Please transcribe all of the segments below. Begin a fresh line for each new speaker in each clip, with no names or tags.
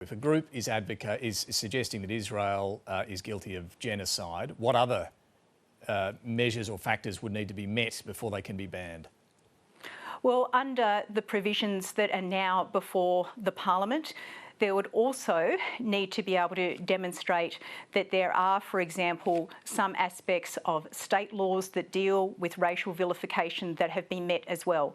If a group is suggesting that Israel is guilty of genocide, what other measures or factors would need to be met before they can be banned?
Well, under the provisions that are now before the Parliament, there would also need to be able to demonstrate that there are, for example, some aspects of state laws that deal with racial vilification that have been met as well.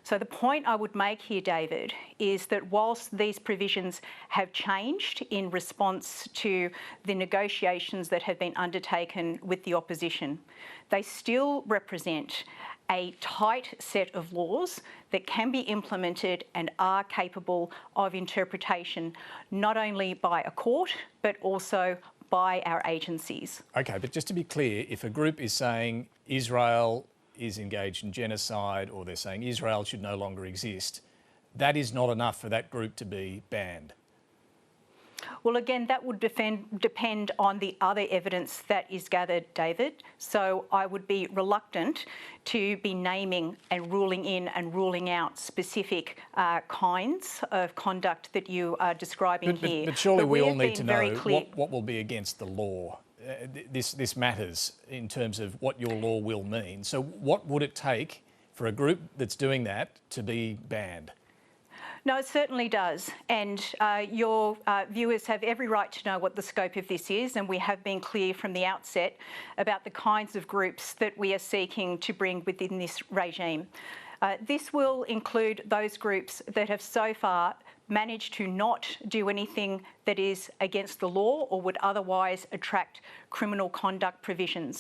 So the point I would make here, David, is that whilst these provisions have changed in response to the negotiations that have been undertaken with the opposition, they still represent a tight set of laws that can be implemented and are capable of interpretation, not only by a court, but also by our agencies.
Okay, but just to be clear, if a group is saying Israel is engaged in genocide, or they're saying Israel should no longer exist, that is not enough for that group to be banned.
Well, again, that would depend on the other evidence that is gathered, David. So I would be reluctant to be naming and ruling in and ruling out specific kinds of conduct that you are describing here.
But surely we all need to know what will be against the law. This matters in terms of what your law will mean. So what would it take for a group that's doing that to be banned?
No, it certainly does. And your viewers have every right to know what the scope of this is, and we have been clear from the outset about the kinds of groups that we are seeking to bring within this regime. This will include those groups that have so far managed to not do anything that is against the law or would otherwise attract criminal conduct provisions.